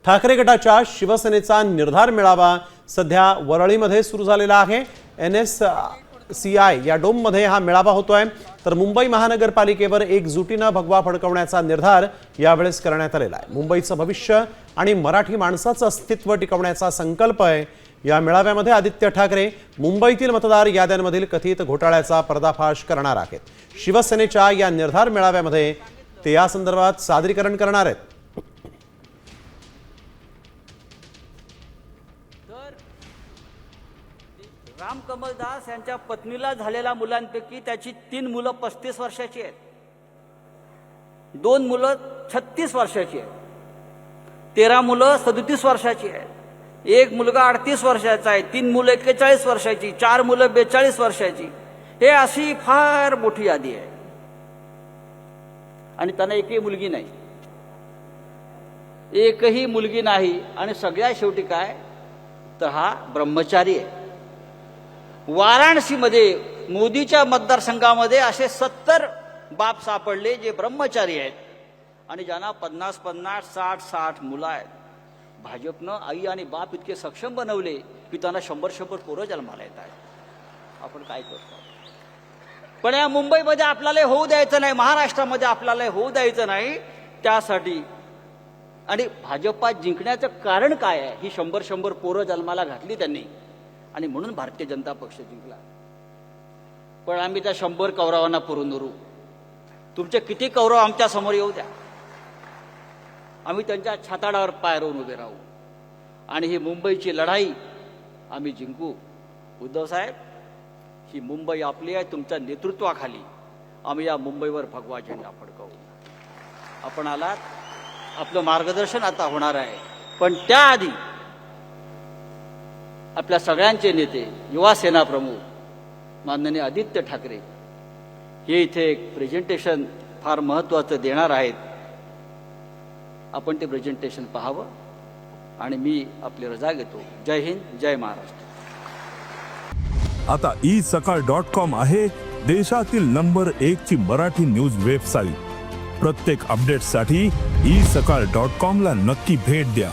ठाकरे गटाच्या शिवसेनेचा निर्धार मेळावा सध्या वरळीमध्ये सुरू झालेला आहे। NSCI या डोममध्ये हा मेळावा होतोय। तर मुंबई महानगरपालिकेवर एकजुटीने भगवा फडकवण्याचा निर्धार यावेळेस करण्यात आलेला आहे। मुंबईचं भविष्य आणि मराठी माणसाचं अस्तित्व टिकवण्याचा संकल्प आहे। या मेळाव्यामध्ये आदित्य ठाकरे मुंबईतील मतदार याद्यांमधील कथित घोटाळ्याचा पर्दाफाश करणार आहेत। शिवसेनेच्या या निर्धार मेळाव्यामध्ये ते या संदर्भात सादरीकरण करणार आहेत। राम कमल दास यांच्या पत्नीला झालेल्या मुलांपैकी त्याची 3 मुलं 35 वर्षाची आहेत, 2 मुलं 36 वर्षाची आहेत, 13 मुलं 37 वर्षाची आहेत, 1 मुलगा 38 वर्षाचा आहे, 3 मुलं 41 वर्षाची, 4 मुलं 42 वर्षाची। हे अशी फार मोठी यादी आहे आणि त्यांना एकही मुलगी नाही, एकही मुलगी नाही। आणि सगळ्यात शेवटी काय तर हा ब्रह्मचारी आहे। वाराणसीमध्ये मोदीच्या मतदारसंघामध्ये असे 70 बाप सापडले जे ब्रह्मचारी आहेत आणि ज्यांना 50-50, 60-60 मुलं आहेत। भाजपनं आई आणि बाप इतके सक्षम बनवले की त्यांना 100-100 पोरं जन्माला येत आहेत। आपण काय करतो? पण या मुंबईमध्ये आपल्याला होऊ द्यायचं नाही, महाराष्ट्रामध्ये आपल्याला होऊ द्यायचं नाही। त्यासाठी आणि भाजपात जिंकण्याचं कारण काय आहे? ही 100-100 पोरं जन्माला घातली त्यांनी आणि म्हणून भारतीय जनता पक्ष जिंकला। पण आम्ही त्या 100 कौरवांना पुरून उरू, तुमचे किती कौरव आमच्या समोर येऊ द्या, आम्ही त्यांच्या छाताडावर पाय रोवून उभे राहू आणि ही मुंबईची लढाई आम्ही जिंकू। उद्धव साहेब, ही मुंबई आपली आहे, तुमच्या नेतृत्वाखाली आम्ही या मुंबईवर भगवा झेंडा फडकवू। आपण आलात, आपलं मार्गदर्शन आता होणार आहे, पण त्याआधी आपल्या सगळ्यांचे नेते युवा सेना प्रमुख माननीय आदित्य ठाकरे हे इथे एक प्रेझेंटेशन फार महत्त्वाचं देणार आहेत। आपण ते प्रेझेंटेशन पाहावं आणि मी आपली रजा घेतो। जय हिंद, जय महाराष्ट्र। आता isakal.com आहे देशातील नंबर 1 ची मराठी न्यूज वेबसाईट। प्रत्येक अपडेटसाठी isakal.com ला नक्की भेट द्या।